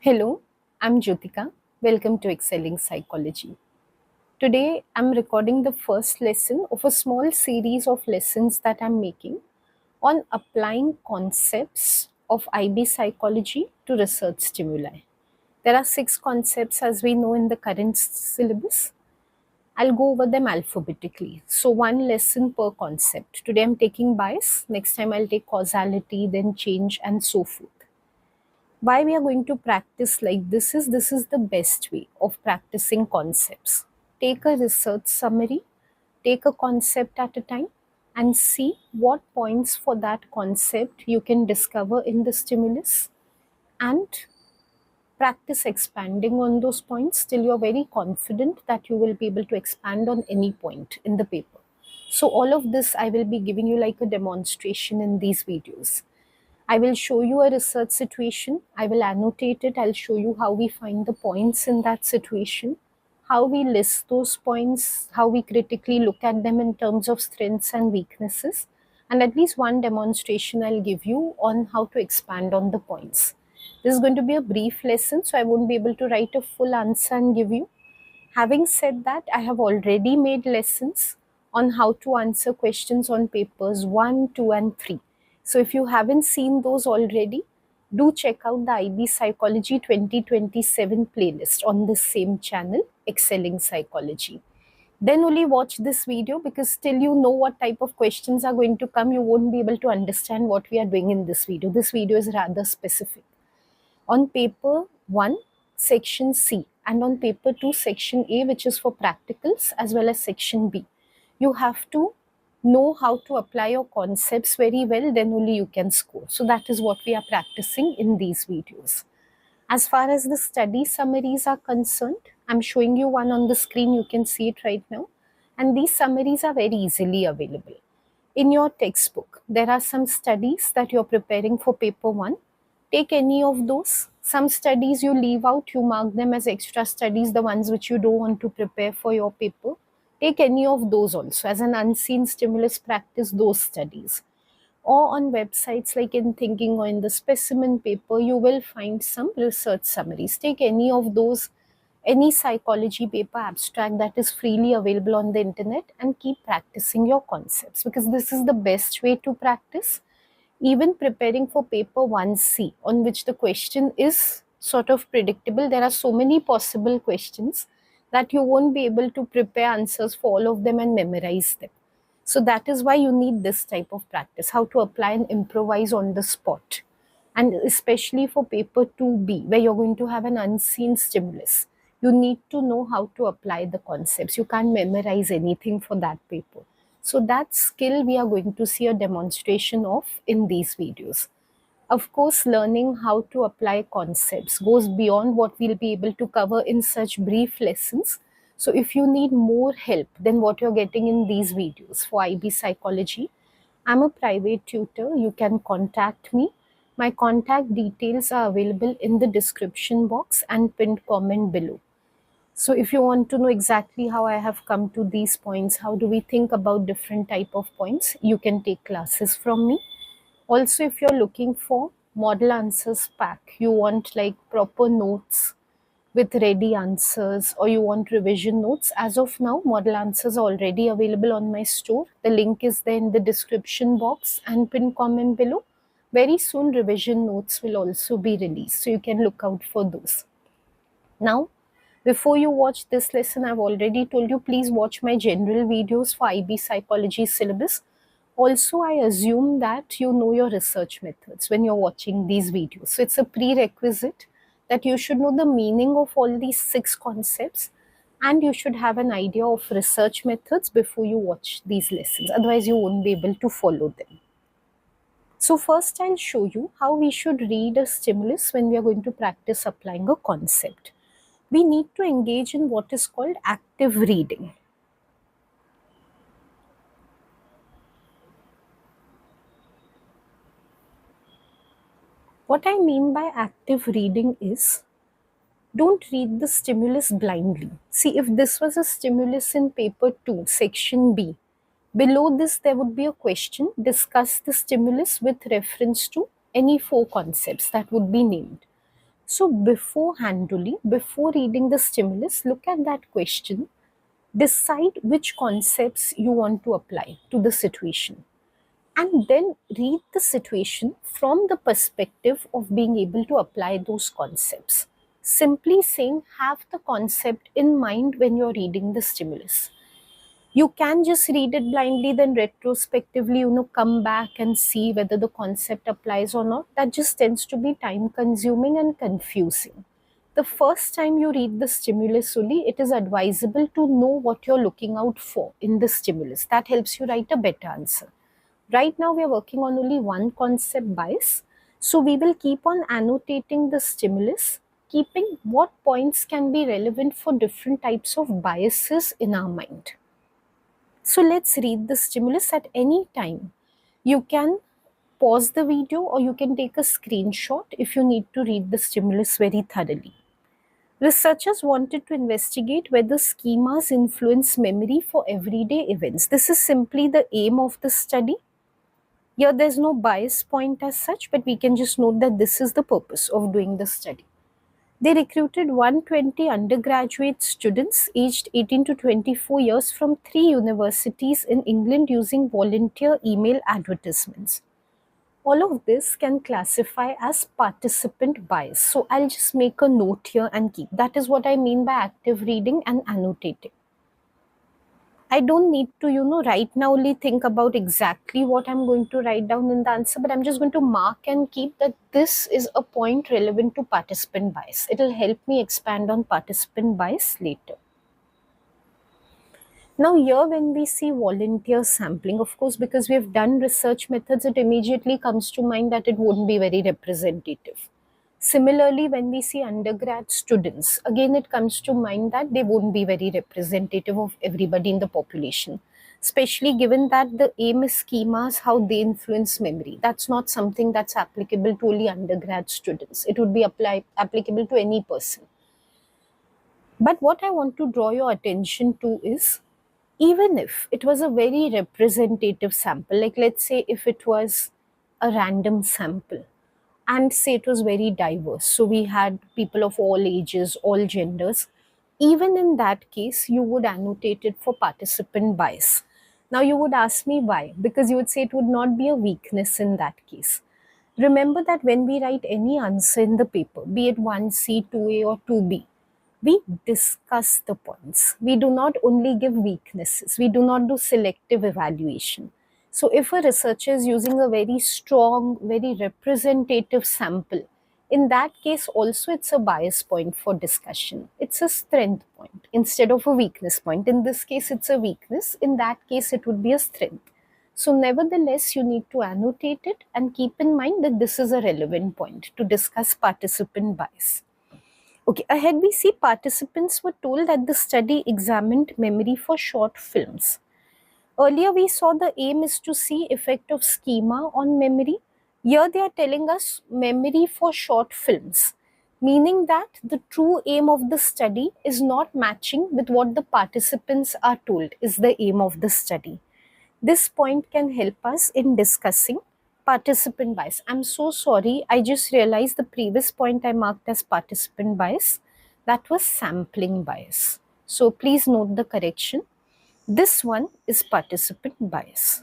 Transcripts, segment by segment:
Hello, I'm Jyotika. Welcome to Excelling Psychology. Today, I'm recording the first lesson of a small series of lessons that I'm making on applying concepts of IB psychology to research stimuli. There are 6 concepts as we know in the current syllabus. I'll go over them alphabetically. So, one lesson per concept. Today, I'm taking bias. Next time, I'll take causality, then change, and so forth. Why we are going to practice like this is the best way of practicing concepts. Take a research summary, take a concept at a time, and see what points for that concept you can discover in the stimulus, and practice expanding on those points till you're very confident that you will be able to expand on any point in the paper. So all of this I will be giving you like a demonstration in these videos. I will show you a research situation. I will annotate it. I'll show you how we find the points in that situation, how we list those points, how we critically look at them in terms of strengths and weaknesses, and at least one demonstration I'll give you on how to expand on the points. This is going to be a brief lesson, so I won't be able to write a full answer and give you. Having said that, I have already made lessons on how to answer questions on papers 1, 2, and 3. So if you haven't seen those already, do check out the IB Psychology 2027 playlist on this same channel, Excelling Psychology. Then only watch this video, because till you know what type of questions are going to come, you won't be able to understand what we are doing in this video. This video is rather specific. On paper 1, section C, and on paper 2, section A, which is for practicals, as well as section B, you have to know how to apply your concepts very well, then only you can score. So that is what we are practicing in these videos. As far as the study summaries are concerned, I'm showing you one on the screen, you can see it right now. And these summaries are very easily available. In your textbook, there are some studies that you're preparing for paper 1. Take any of those. Some studies you leave out, you mark them as extra studies, the ones which you don't want to prepare for your paper. Take any of those also as an unseen stimulus, practice those studies. Or on websites like in Thinking or in the specimen paper, you will find some research summaries. Take any of those, any psychology paper abstract that is freely available on the internet, and keep practicing your concepts, because this is the best way to practice. Even preparing for paper 1C, on which the question is sort of predictable, there are so many possible questions that you won't be able to prepare answers for all of them and memorize them. So that is why you need this type of practice, how to apply and improvise on the spot. And especially for paper 2B, where you're going to have an unseen stimulus, you need to know how to apply the concepts. You can't memorize anything for that paper. So that skill we are going to see a demonstration of in these videos. Of course, learning how to apply concepts goes beyond what we'll be able to cover in such brief lessons. So if you need more help than what you're getting in these videos for IB Psychology, I'm a private tutor. You can contact me. My contact details are available in the description box and pinned comment below. So if you want to know exactly how I have come to these points, how do we think about different type of points, you can take classes from me. Also, if you're looking for model answers pack, you want like proper notes with ready answers, or you want revision notes, as of now, model answers are already available on my store. The link is there in the description box and pinned comment below. Very soon, revision notes will also be released, so you can look out for those. Now, before you watch this lesson, I've already told you, please watch my general videos for IB Psychology syllabus. Also, I assume that you know your research methods when you're watching these videos. So it's a prerequisite that you should know the meaning of all these 6 concepts, and you should have an idea of research methods before you watch these lessons. Otherwise, you won't be able to follow them. So first, I'll show you how we should read a stimulus when we are going to practice applying a concept. We need to engage in what is called active reading. What I mean by active reading is, don't read the stimulus blindly. See, if this was a stimulus in paper 2, section B, below this there would be a question, discuss the stimulus with reference to any 4 concepts that would be named. So beforehand, before reading the stimulus, look at that question, decide which concepts you want to apply to the situation, and then read the situation from the perspective of being able to apply those concepts. Simply saying, have the concept in mind when you're reading the stimulus. You can just read it blindly, then retrospectively, come back and see whether the concept applies or not. That just tends to be time consuming and confusing. The first time you read the stimulus only, it is advisable to know what you're looking out for in the stimulus. That helps you write a better answer. Right now, we are working on only one concept, bias. So we will keep on annotating the stimulus, keeping what points can be relevant for different types of biases in our mind. So let's read the stimulus at any time. You can pause the video or you can take a screenshot if you need to read the stimulus very thoroughly. Researchers wanted to investigate whether schemas influence memory for everyday events. This is simply the aim of the study. Here there's no bias point as such, but we can just note that this is the purpose of doing the study. They recruited 120 undergraduate students aged 18 to 24 years from 3 universities in England using volunteer email advertisements. All of this can classify as participant bias. So I'll just make a note here and keep. That is what I mean by active reading and annotating. I don't need to, right now only think about exactly what I'm going to write down in the answer, but I'm just going to mark and keep that this is a point relevant to participant bias. It'll help me expand on participant bias later. Now here when we see volunteer sampling, of course, because we have done research methods, it immediately comes to mind that it wouldn't be very representative. Similarly, when we see undergrad students, again it comes to mind that they won't be very representative of everybody in the population, especially given that the aim is schemas, how they influence memory. That's not something that's applicable to only undergrad students. It would be applicable to any person. But what I want to draw your attention to is, even if it was a very representative sample, like let's say if it was a random sample, and say it was very diverse, so we had people of all ages, all genders, even in that case you would annotate it for participant bias. Now you would ask me why, because you would say it would not be a weakness in that case. Remember that when we write any answer in the paper, be it 1C, 2A or 2B, we discuss the points. We do not only give weaknesses. We do not do selective evaluation. So if a researcher is using a very strong, very representative sample, in that case also it's a bias point for discussion. It's a strength point instead of a weakness point. In this case it's a weakness. In that case it would be a strength. So nevertheless you need to annotate it and keep in mind that this is a relevant point to discuss participant bias. Okay, ahead we see participants were told that the study examined memory for short films. Earlier we saw the aim is to see effect of schema on memory. Here they are telling us memory for short films, meaning that the true aim of the study is not matching with what the participants are told is the aim of the study. This point can help us in discussing participant bias. I'm so sorry, I just realized the previous point I marked as participant bias, that was sampling bias. So please note the correction. This one is participant bias.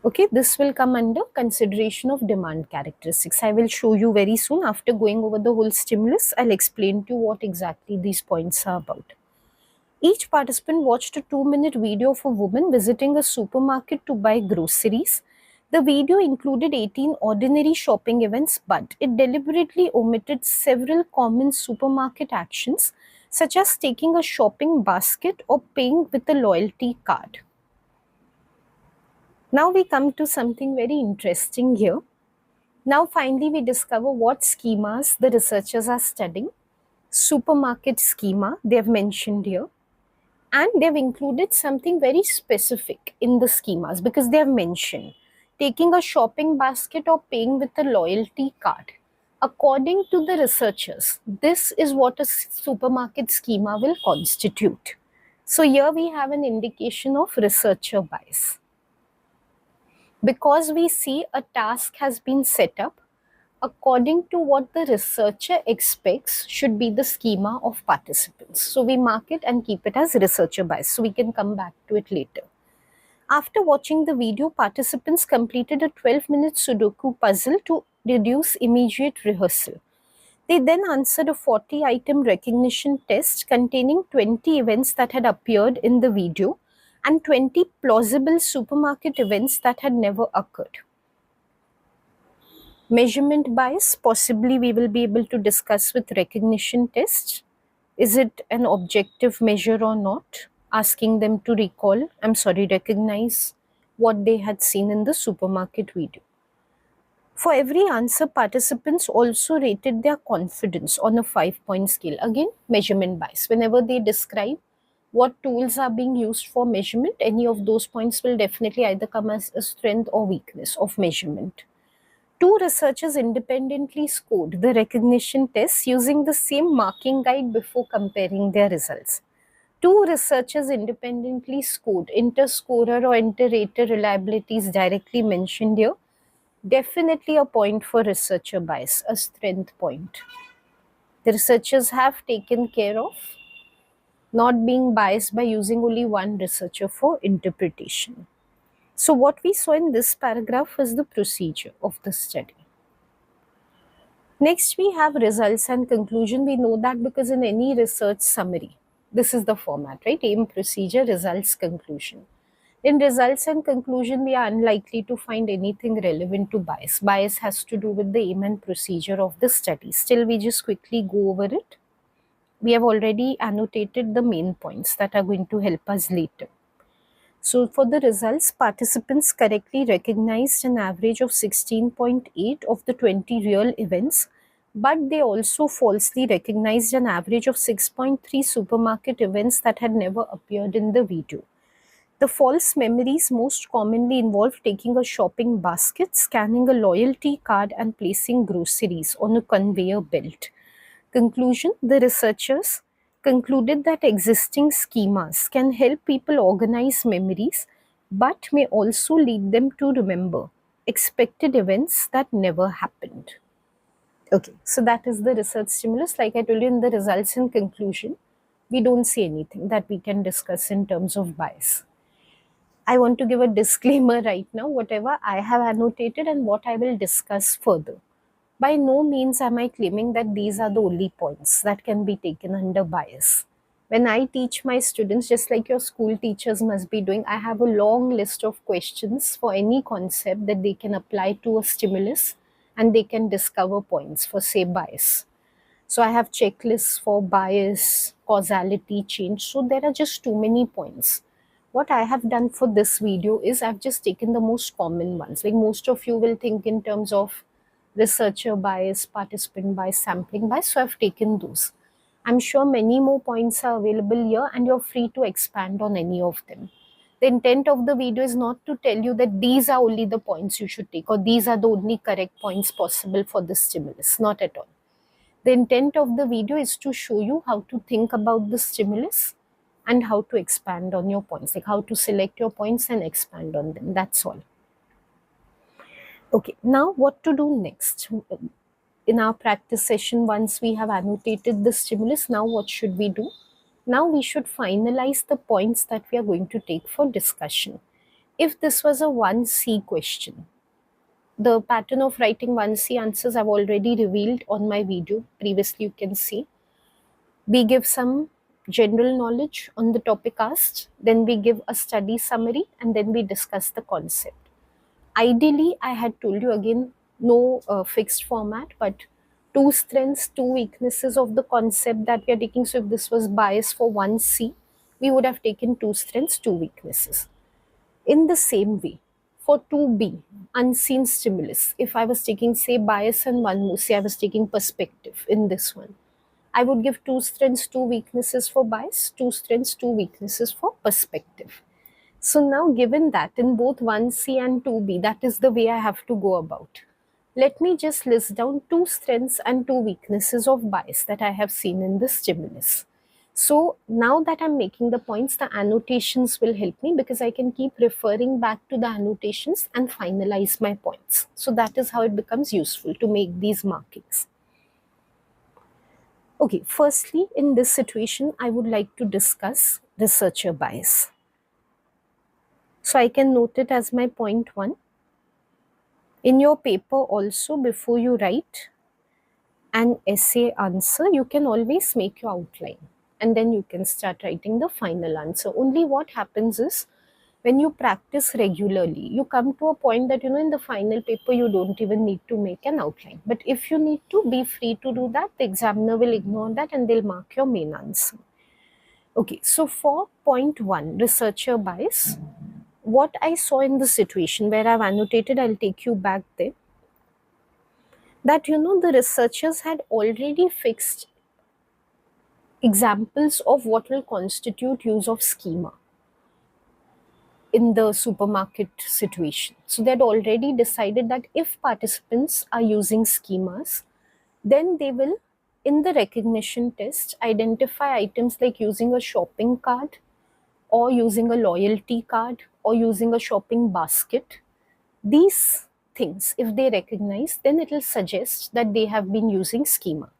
Okay, this will come under consideration of demand characteristics. I will show you very soon. After going over the whole stimulus, I'll explain to you what exactly these points are about. Each participant watched a 2-minute video of a woman visiting a supermarket to buy groceries. The video included 18 ordinary shopping events, but it deliberately omitted several common supermarket actions, such as taking a shopping basket or paying with a loyalty card. Now we come to something very interesting here. Now finally we discover what schemas the researchers are studying. Supermarket schema they have mentioned here. And they've included something very specific in the schemas because they have mentioned taking a shopping basket or paying with a loyalty card. According to the researchers, this is what a supermarket schema will constitute. So here we have an indication of researcher bias. Because we see a task has been set up, according to what the researcher expects should be the schema of participants. So we mark it and keep it as researcher bias. So we can come back to it later. After watching the video, participants completed a 12-minute Sudoku puzzle to reduce immediate rehearsal. They then answered a 40-item recognition test containing 20 events that had appeared in the video and 20 plausible supermarket events that had never occurred. Measurement bias, possibly we will be able to discuss with recognition tests. Is it an objective measure or not? Asking them to recognize what they had seen in the supermarket video. For every answer, participants also rated their confidence on a 5-point scale. Again, measurement bias. Whenever they describe what tools are being used for measurement, any of those points will definitely either come as a strength or weakness of measurement. Two researchers independently scored the recognition tests using the same marking guide before comparing their results. Two researchers independently scored. Inter-scorer or inter-rater reliability is directly mentioned here. Definitely a point for researcher bias, a strength point. The researchers have taken care of not being biased by using only one researcher for interpretation. So what we saw in this paragraph is the procedure of the study. Next, we have results and conclusion. We know that because in any research summary, this is the format, right? Aim, procedure, results, conclusion. In results and conclusion, we are unlikely to find anything relevant to bias. Bias has to do with the aim and procedure of the study. Still, we just quickly go over it. We have already annotated the main points that are going to help us later. So for the results, participants correctly recognized an average of 16.8 of the 20 real events, but they also falsely recognized an average of 6.3 supermarket events that had never appeared in the video. The false memories most commonly involve taking a shopping basket, scanning a loyalty card, and placing groceries on a conveyor belt. Conclusion: the researchers concluded that existing schemas can help people organize memories but may also lead them to remember expected events that never happened. Okay, so that is the research stimulus. Like I told you in the results and conclusion, we don't see anything that we can discuss in terms of bias. I want to give a disclaimer right now, whatever I have annotated and what I will discuss further. By no means am I claiming that these are the only points that can be taken under bias. When I teach my students, just like your school teachers must be doing, I have a long list of questions for any concept that they can apply to a stimulus and they can discover points for, say, bias. So I have checklists for bias, causality, change. So there are just too many points. What I have done for this video is I've just taken the most common ones. Like most of you will think in terms of researcher bias, participant bias, sampling bias. So I've taken those. I'm sure many more points are available here and you're free to expand on any of them. The intent of the video is not to tell you that these are only the points you should take or these are the only correct points possible for this stimulus. Not at all. The intent of the video is to show you how to think about the stimulus and how to expand on your points, like how to select your points and expand on them. That's all. Okay, now what to do next? In our practice session, once we have annotated the stimulus, now what should we do? Now we should finalize the points that we are going to take for discussion. If this was a 1C question, the pattern of writing 1C answers I've already revealed on my video. Previously, you can see. We give some general knowledge on the topic asked, then we give a study summary, and then we discuss the concept. Ideally, I had told you again, no fixed format, but 2 strengths, 2 weaknesses of the concept that we are taking. So if this was bias for 1C, we would have taken 2 strengths, 2 weaknesses. In the same way, for 2B, unseen stimulus, if I was taking, say, bias and one more, say I was taking perspective in this one, I would give 2 strengths, 2 weaknesses for bias, 2 strengths, 2 weaknesses for perspective. So now given that in both 1C and 2B, that is the way I have to go about. Let me just list down 2 strengths and 2 weaknesses of bias that I have seen in the stimulus. So now that I'm making the points, the annotations will help me because I can keep referring back to the annotations and finalize my points. So that is how it becomes useful to make these markings. Okay, firstly, in this situation, I would like to discuss researcher bias. So I can note it as my point 1. In your paper also, before you write an essay answer, you can always make your outline and then you can start writing the final answer. Only what happens is, when you practice regularly, you come to a point that, in the final paper, you don't even need to make an outline. But if you need to, be free to do that. The examiner will ignore that and they'll mark your main answer. Okay, so for point 1, researcher bias, what I saw in the situation where I've annotated, I'll take you back there, that, the researchers had already fixed examples of what will constitute use of schema in the supermarket situation. So they had already decided that if participants are using schemas, then they will, in the recognition test, identify items like using a shopping cart or using a loyalty card or using a shopping basket. These things, if they recognize, then it will suggest that they have been using schema.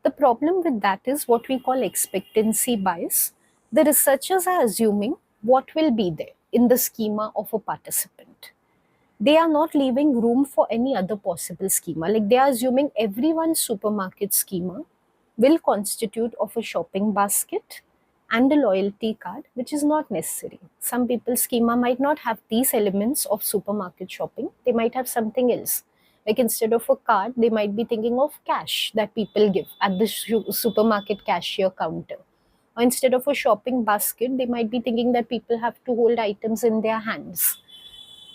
The problem with that is what we call expectancy bias. The researchers are assuming what will be there in the schema of a participant. They are not leaving room for any other possible schema. Like, they are assuming everyone's supermarket schema will constitute of a shopping basket and a loyalty card, which is not necessary. Some people's schema might not have these elements of supermarket shopping. They might have something else. Like, instead of a card, they might be thinking of cash that people give at the supermarket cashier counter. Or instead of a shopping basket, they might be thinking that people have to hold items in their hands.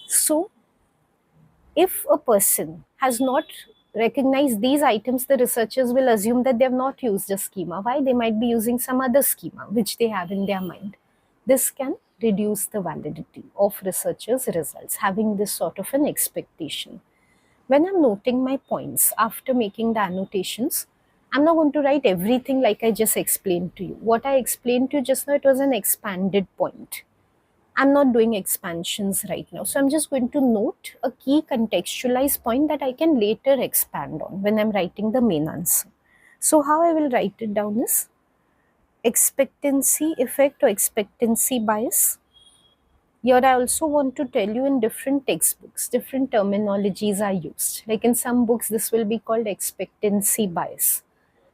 So, if a person has not recognized these items, the researchers will assume that they have not used a schema. Why? They might be using some other schema which they have in their mind. This can reduce the validity of researchers' results, having this sort of an expectation. When I'm noting my points after making the annotations, I'm not going to write everything like I just explained to you. What I explained to you just now, it was an expanded point. I'm not doing expansions right now. So I'm just going to note a key contextualized point that I can later expand on when I'm writing the main answer. So how I will write it down is expectancy effect or expectancy bias. Here I also want to tell you, in different textbooks, different terminologies are used. Like, in some books, this will be called expectancy bias.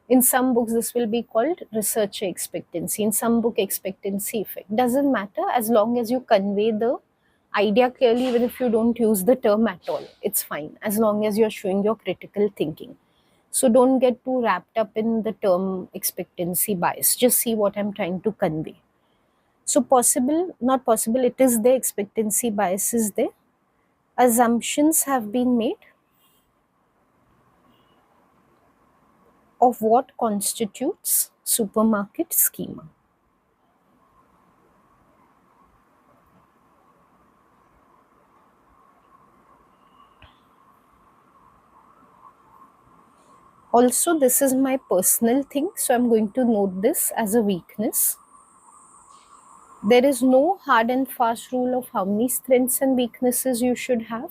In some books, this will be called researcher expectancy. In some book, expectancy effect. Doesn't matter, as long as you convey the idea clearly. Even if you don't use the term at all, it's fine, as long as you're showing your critical thinking. So don't get too wrapped up in the term expectancy bias. Just see what I'm trying to convey. So possible, not possible, it is there, expectancy bias is there. Assumptions have been made of what constitutes supermarket schema. Also, this is my personal thing, so I'm going to note this as a weakness. There is no hard and fast rule of how many strengths and weaknesses you should have.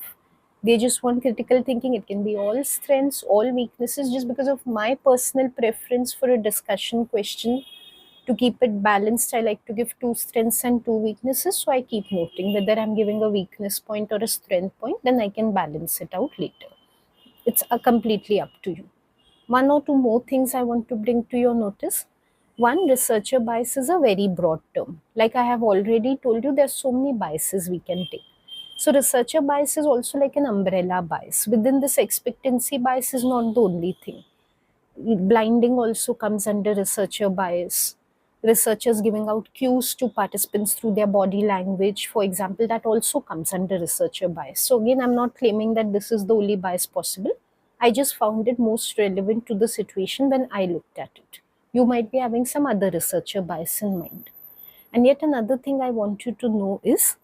They just want critical thinking. It can be all strengths, all weaknesses. Just because of my personal preference for a discussion question, to keep it balanced, I like to give 2 strengths and 2 weaknesses. So I keep noting whether I'm giving a weakness point or a strength point, then I can balance it out later. It's completely up to you. One or two more things I want to bring to your notice. One, researcher bias is a very broad term. Like I have already told you, there's so many biases we can take. So researcher bias is also like an umbrella bias. Within this, expectancy bias is not the only thing. Blinding also comes under researcher bias. Researchers giving out cues to participants through their body language, for example, that also comes under researcher bias. So again, I'm not claiming that this is the only bias possible. I just found it most relevant to the situation when I looked at it. You might be having some other researcher bias in mind. And yet another thing I want you to know is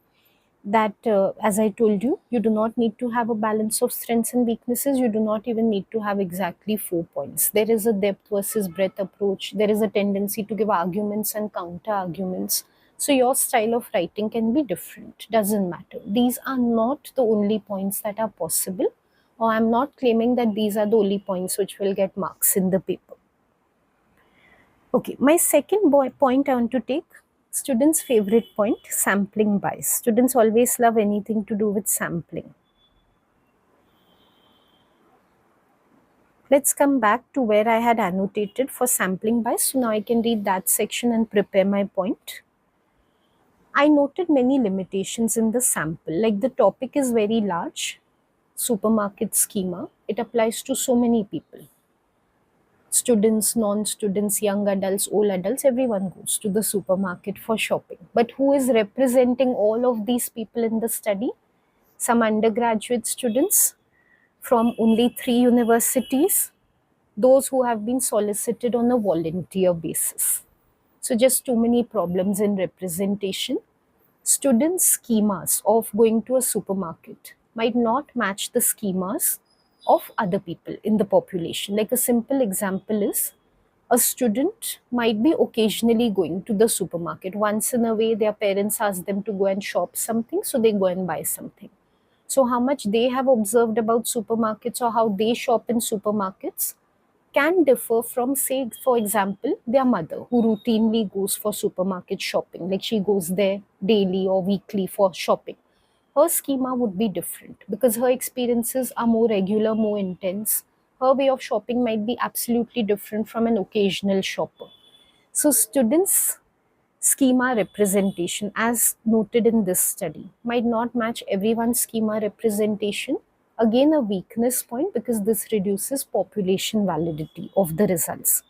that, as I told you, you do not need to have a balance of strengths and weaknesses. You do not even need to have exactly 4 points. There is a depth versus breadth approach. There is a tendency to give arguments and counter arguments. So your style of writing can be different. Doesn't matter. These are not the only points that are possible, or I'm not claiming that these are the only points which will get marks in the paper. Okay, my second point I want to take, students' favorite point, sampling bias. Students always love anything to do with sampling. Let's come back to where I had annotated for sampling bias. So now I can read that section and prepare my point. I noted many limitations in the sample, like the topic is very large, supermarket schema. It applies to so many people. Students, non-students, young adults, old adults, everyone goes to the supermarket for shopping. But who is representing all of these people in the study? Some undergraduate students from only 3 universities, those who have been solicited on a volunteer basis. So just too many problems in representation. Students' schemas of going to a supermarket might not match the schemas of other people in the population. Like a simple example is, a student might be occasionally going to the supermarket. Once in a way, their parents ask them to go and shop something, so they go and buy something. So, how much they have observed about supermarkets or how they shop in supermarkets can differ from, say, for example, their mother, who routinely goes for supermarket shopping, like she goes there daily or weekly for shopping. Her schema would be different because her experiences are more regular, more intense. Her way of shopping might be absolutely different from an occasional shopper. So, students' schema representation, as noted in this study, might not match everyone's schema representation. Again, a weakness point because this reduces population validity of the results.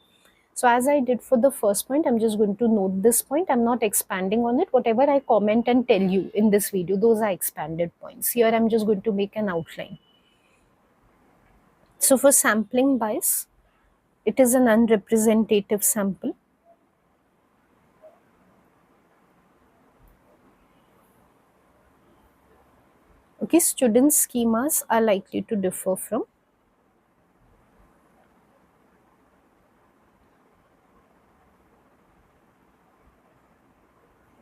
So as I did for the first point, I'm just going to note this point. I'm not expanding on it. Whatever I comment and tell you in this video, those are expanded points. Here I'm just going to make an outline. So for sampling bias, it is an unrepresentative sample. Okay, students' schemas are likely to differ from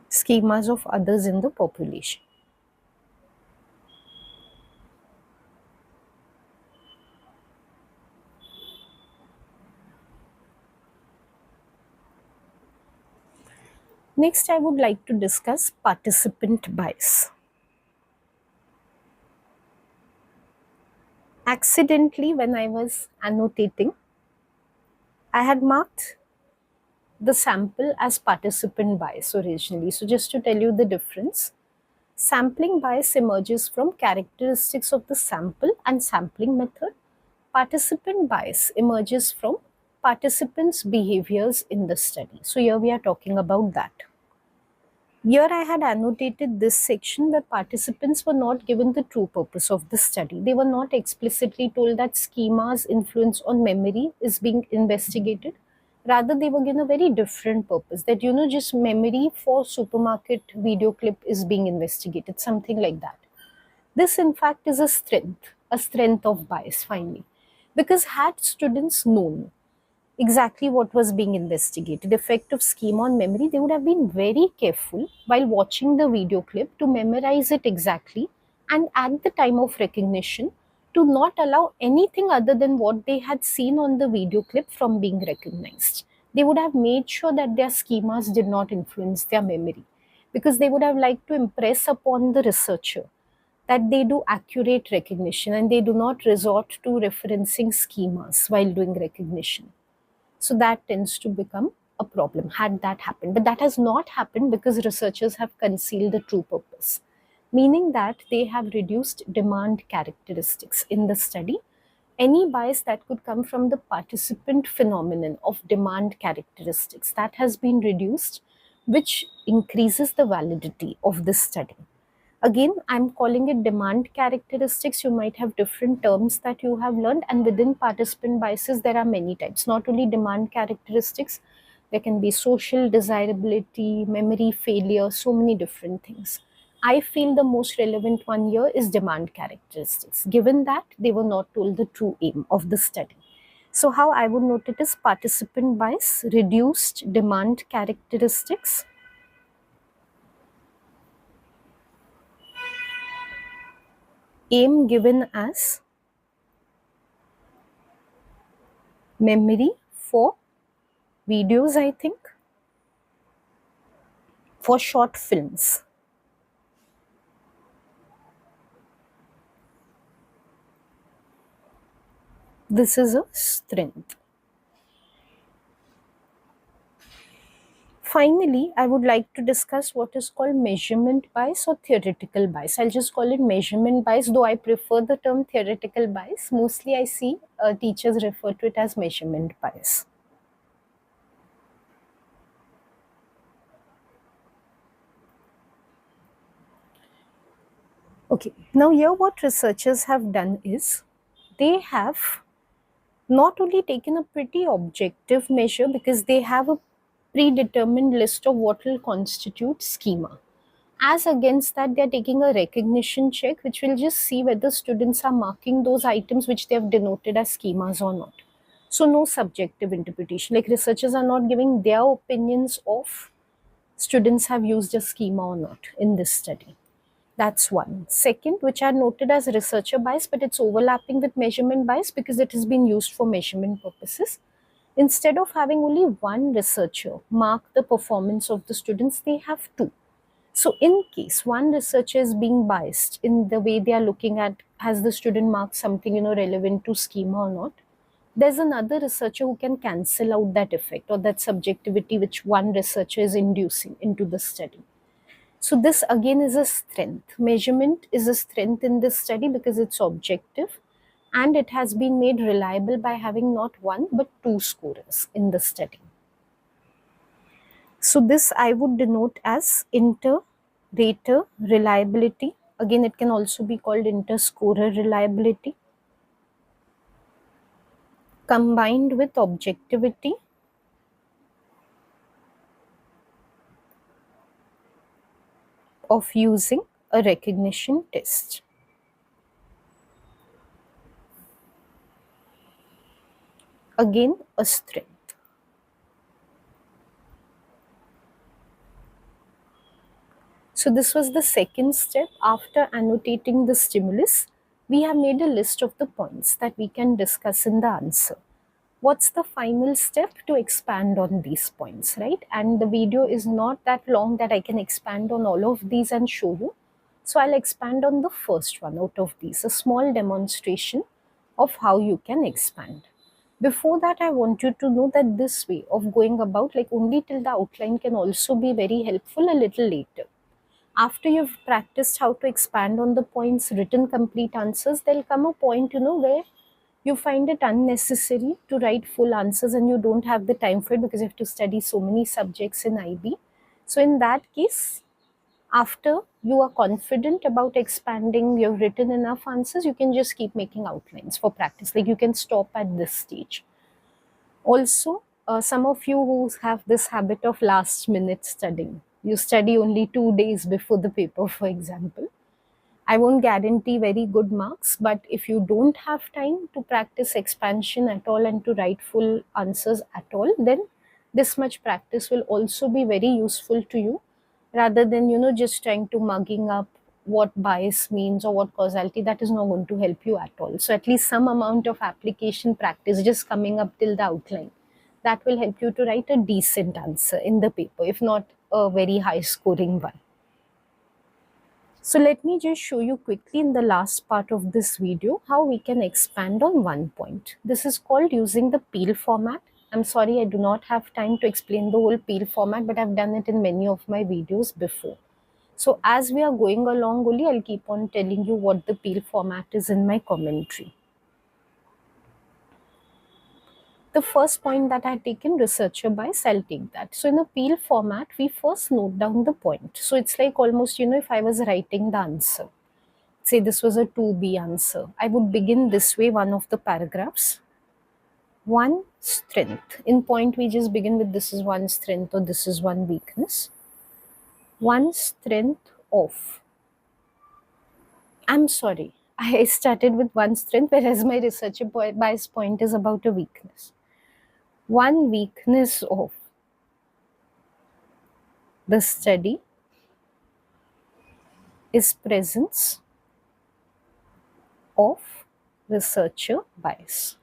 schemas of others in the population. Next, I would like to discuss participant bias. Accidentally, when I was annotating, I had marked the sample as participant bias originally. So just to tell you the difference, sampling bias emerges from characteristics of the sample and sampling method. Participant bias emerges from participants' behaviors in the study. So here we are talking about that. Here I had annotated this section where participants were not given the true purpose of the study. They were not explicitly told that schema's influence on memory is being investigated. Rather, they were given a very different purpose, that, just memory for supermarket video clip is being investigated, something like that. This, in fact, is a strength of bias, finally. Because had students known exactly what was being investigated, effect of schema on memory, they would have been very careful while watching the video clip to memorize it exactly, and at the time of recognition to not allow anything other than what they had seen on the video clip from being recognized. They would have made sure that their schemas did not influence their memory, because they would have liked to impress upon the researcher that they do accurate recognition and they do not resort to referencing schemas while doing recognition. So that tends to become a problem had that happened. But that has not happened because researchers have concealed the true purpose, meaning that they have reduced demand characteristics in the study. Any bias that could come from the participant phenomenon of demand characteristics, that has been reduced, which increases the validity of this study. Again, I'm calling it demand characteristics. You might have different terms that you have learned, and within participant biases, there are many types. Not only demand characteristics, there can be social desirability, memory failure, so many different things. I feel the most relevant one here is demand characteristics, given that they were not told the true aim of the study. So how I would note it is participant bias, reduced demand characteristics, aim given as memory for videos, I think, for short films. This is a strength. Finally, I would like to discuss what is called measurement bias or theoretical bias. I'll just call it measurement bias, though I prefer the term theoretical bias. Mostly I see teachers refer to it as measurement bias. Okay, now here what researchers have done is they have not only taken a pretty objective measure because they have a predetermined list of what will constitute schema. As against that, they're taking a recognition check, which will just see whether students are marking those items which they have denoted as schemas or not. So no subjective interpretation. Like researchers are not giving their opinions of students have used a schema or not in this study. That's one. Second, which are noted as researcher bias, but it's overlapping with measurement bias because it has been used for measurement purposes. Instead of having only one researcher mark the performance of the students, they have two. So in case one researcher is being biased in the way they are looking at has the student marked something relevant to schema or not, there's another researcher who can cancel out that effect or that subjectivity which one researcher is inducing into the study. So this again is a strength. Measurement is a strength in this study because it's objective and it has been made reliable by having not one but two scorers in the study. So this I would denote as inter-rater reliability. Again, it can also be called inter-scorer reliability combined with objectivity of using a recognition test. Again, a strength. So this was the second step. After annotating the stimulus, we have made a list of the points that we can discuss in the answer. What's the final step? To expand on these points, right? And the video is not that long that I can expand on all of these and show you. So I'll expand on the first one out of these, a small demonstration of how you can expand. Before that, I want you to know that this way of going about, like only till the outline, can also be very helpful a little later. After you've practiced how to expand on the points, written complete answers, there'll come a point, where you find it unnecessary to write full answers and you don't have the time for it because you have to study so many subjects in IB. So in that case, after you are confident about expanding, you've written enough answers, you can just keep making outlines for practice. Like you can stop at this stage. Also, some of you who have this habit of last minute studying, you study only 2 days before the paper, for example. I won't guarantee very good marks, but if you don't have time to practice expansion at all and to write full answers at all, then this much practice will also be very useful to you rather than, just trying to mugging up what bias means or what causality. That is not going to help you at all. So at least some amount of application practice just coming up till the outline, that will help you to write a decent answer in the paper, if not a very high scoring one. So let me just show you quickly in the last part of this video how we can expand on one point. This is called using the Peel format. I'm sorry, I do not have time to explain the whole Peel format, but I've done it in many of my videos before. So as we are going along only, I'll keep on telling you what the Peel format is in my commentary. The first point that I had taken, researcher bias, I'll take that. So in a Peel format, we first note down the point. So it's like almost, if I was writing the answer, say this was a 2B answer, I would begin this way, one of the paragraphs. One strength. In point, we just begin with this is one strength or this is one weakness. One strength of I'm sorry. I started with one strength, whereas my researcher bias point is about a weakness. One weakness of the study is presence of researcher bias.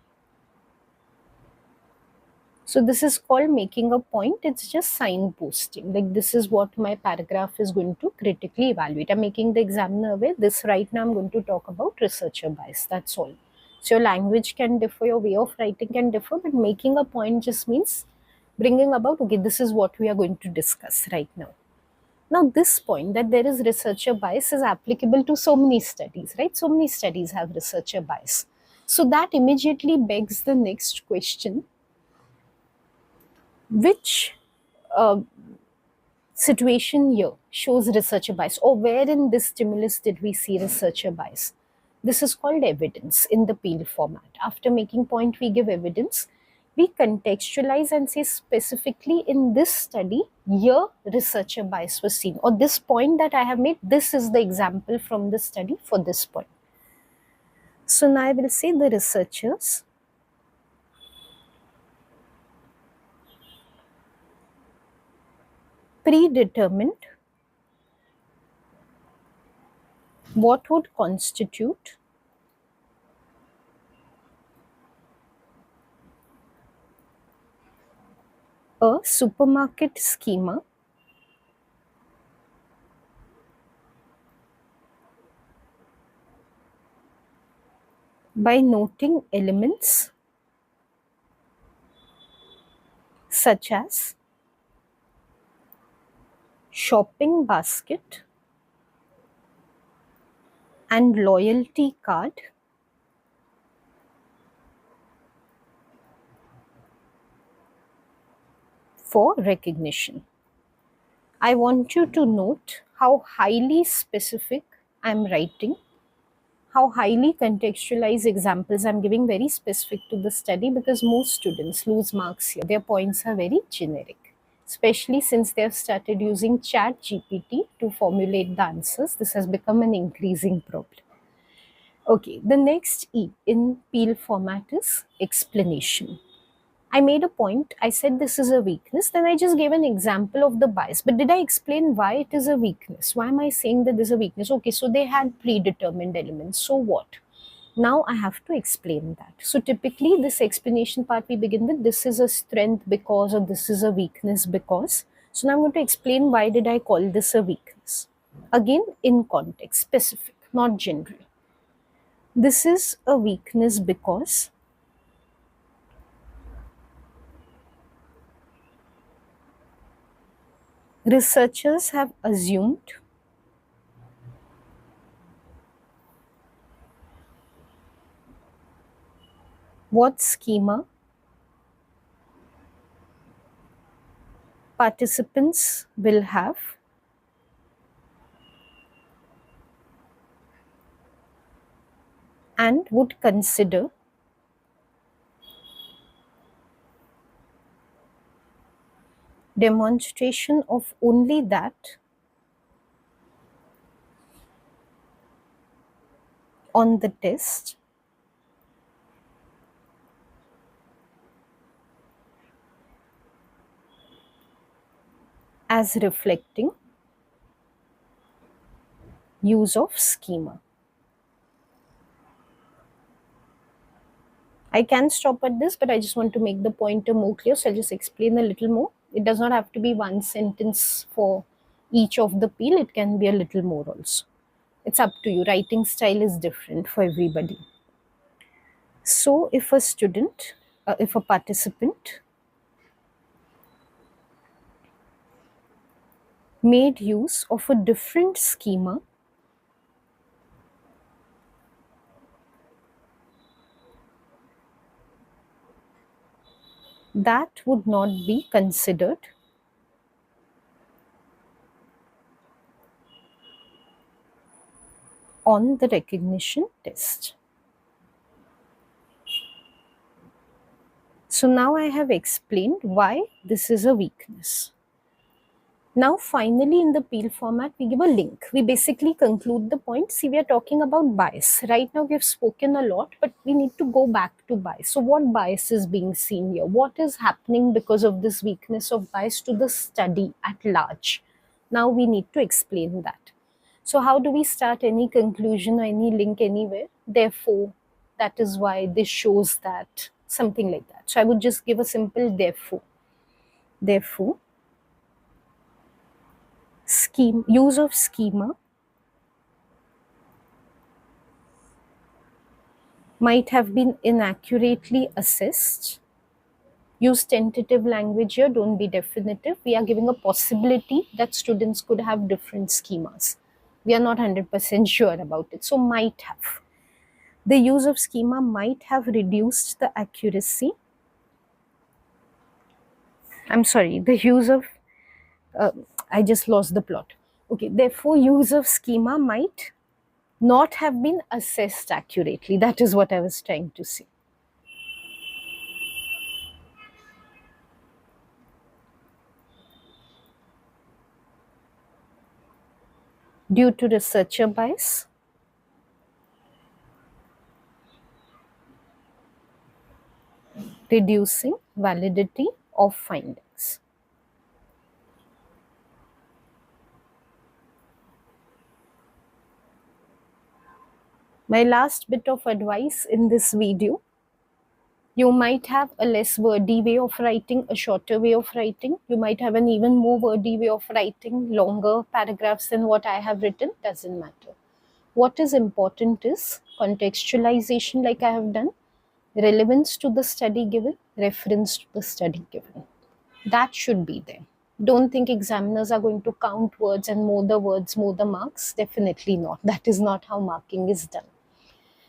So this is called making a point. It's just signposting. Like, this is what my paragraph is going to critically evaluate. I'm making the examiner aware. This right now I'm going to talk about researcher bias. That's all. So your language can differ, your way of writing can differ, but making a point just means bringing about, okay, this is what we are going to discuss right now. Now, this point that there is researcher bias is applicable to so many studies, right? So many studies have researcher bias. So that immediately begs the next question: which uh, situation here shows researcher bias, or where in this stimulus did we see researcher bias? This is called evidence in the Peel format. After making point, we give evidence. We contextualize and say specifically in this study, here researcher bias was seen, or this point that I have made, this is the example from the study for this point. So now I will say the researchers predetermined what would constitute a supermarket schema by noting elements such as shopping basket and loyalty card for recognition. I want you to note how highly specific I'm writing, how highly contextualized examples I'm giving, very specific to the study, because most students lose marks here. Their points are very generic, especially since they have started using Chat GPT to formulate the answers. This has become an increasing problem. Okay, the next E in Peel format is explanation. I made a point, I said this is a weakness, then I just gave an example of the bias. But did I explain why it is a weakness? Why am I saying that this is a weakness? Okay, so they had predetermined elements. So what? Now I have to explain that. So typically, this explanation part we begin with, this is a strength because, or this is a weakness because. So now I'm going to explain why did I call this a weakness. Again, in context, specific, not general. This is a weakness because researchers have assumed what schema participants will have and would consider demonstration of only that on the test as reflecting use of schema. I can stop at this, but I just want to make the pointer more clear, so I'll just explain a little more. It does not have to be one sentence for each of the Peel, it can be a little more also. It's up to you. Writing style is different for everybody. So, if a participant made use of a different schema that would not be considered on the recognition test. So now I have explained why this is a weakness. Now, finally, in the peel format, we give a link. We basically conclude the point. See, we are talking about bias. Right now, we have spoken a lot, but we need to go back to bias. So, what bias is being seen here? What is happening because of this weakness of bias to the study at large? Now, we need to explain that. So, how do we start any conclusion or any link anywhere? Therefore, that is why this shows that, something like that. So, I would just give a simple therefore. Therefore, use of schema might have been inaccurately assessed. Use tentative language here, don't be definitive. We are giving a possibility that students could have different schemas. We are not 100% sure about it, so might have. The use of schema might have reduced the accuracy. I'm sorry, the use of, I just lost the plot. Okay, therefore, use of schema might not have been assessed accurately. That is what I was trying to say. Due to researcher bias, reducing validity of findings. My last bit of advice in this video, you might have a less wordy way of writing, a shorter way of writing. You might have an even more wordy way of writing, longer paragraphs than what I have written, doesn't matter. What is important is contextualization, like I have done, relevance to the study given, reference to the study given. That should be there. Don't think examiners are going to count words and more the words, more the marks. Definitely not. That is not how marking is done.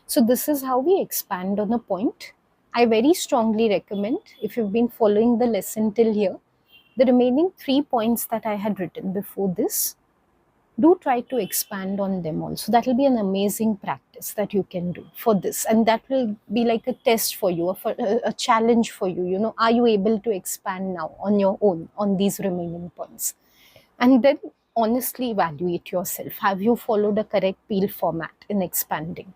So this is how we expand on a point. I very strongly recommend, if you've been following the lesson till here, the remaining 3 points that I had written before this, do try to expand on them also. That will be an amazing practice that you can do for this, and that will be like a test for you, a challenge for you. You know, are you able to expand now on your own on these remaining points? And then honestly evaluate yourself. Have you followed a correct peel format in expanding?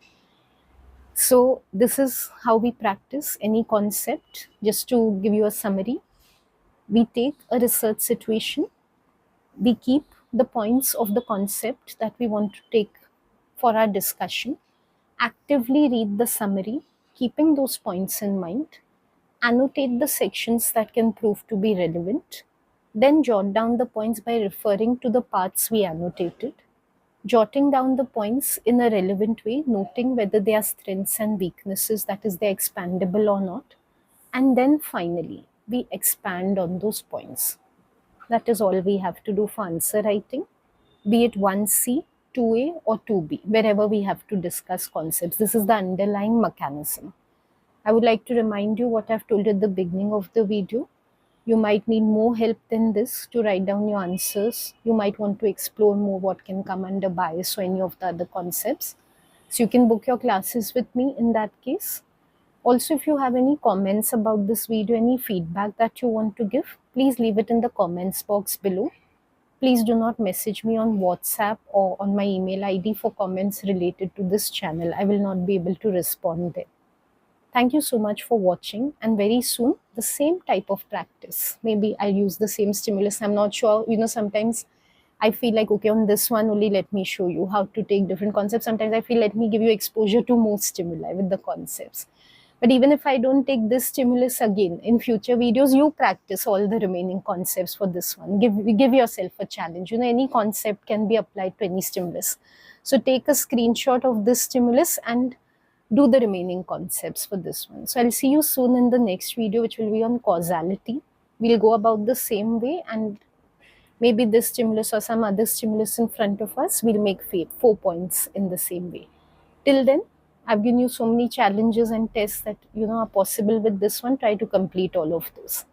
So this is how we practice any concept. Just to give you a summary, we take a research situation, we keep the points of the concept that we want to take for our discussion, actively read the summary, keeping those points in mind, annotate the sections that can prove to be relevant, then jot down the points by referring to the parts we annotated, jotting down the points in a relevant way, noting whether they are strengths and weaknesses, that is, they're expandable or not, and then finally, we expand on those points. That is all we have to do for answer writing, be it 1C, 2A, or 2B, wherever we have to discuss concepts. This is the underlying mechanism. I would like to remind you what I've told you at the beginning of the video. You might need more help than this to write down your answers. You might want to explore more what can come under bias or any of the other concepts. So you can book your classes with me in that case. Also, if you have any comments about this video, any feedback that you want to give, please leave it in the comments box below. Please do not message me on WhatsApp or on my email ID for comments related to this channel. I will not be able to respond there. Thank you so much for watching, and very soon the same type of practice. Maybe I'll use the same stimulus. I'm not sure. You know, sometimes I feel like, okay, on this one only, let me show you how to take different concepts. Sometimes I feel, let me give you exposure to more stimuli with the concepts. But even if I don't take this stimulus again, in future videos, you practice all the remaining concepts for this one. Give yourself a challenge. You know, any concept can be applied to any stimulus. So take a screenshot of this stimulus and do the remaining concepts for this one. So I'll see you soon in the next video, which will be on causality. We'll go about the same way, and maybe this stimulus or some other stimulus in front of us, we'll make 4 points in the same way. Till then, I've given you so many challenges and tests that are possible with this one. Try to complete all of those.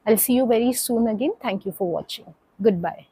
I'll see you very soon again. Thank you for watching. Goodbye.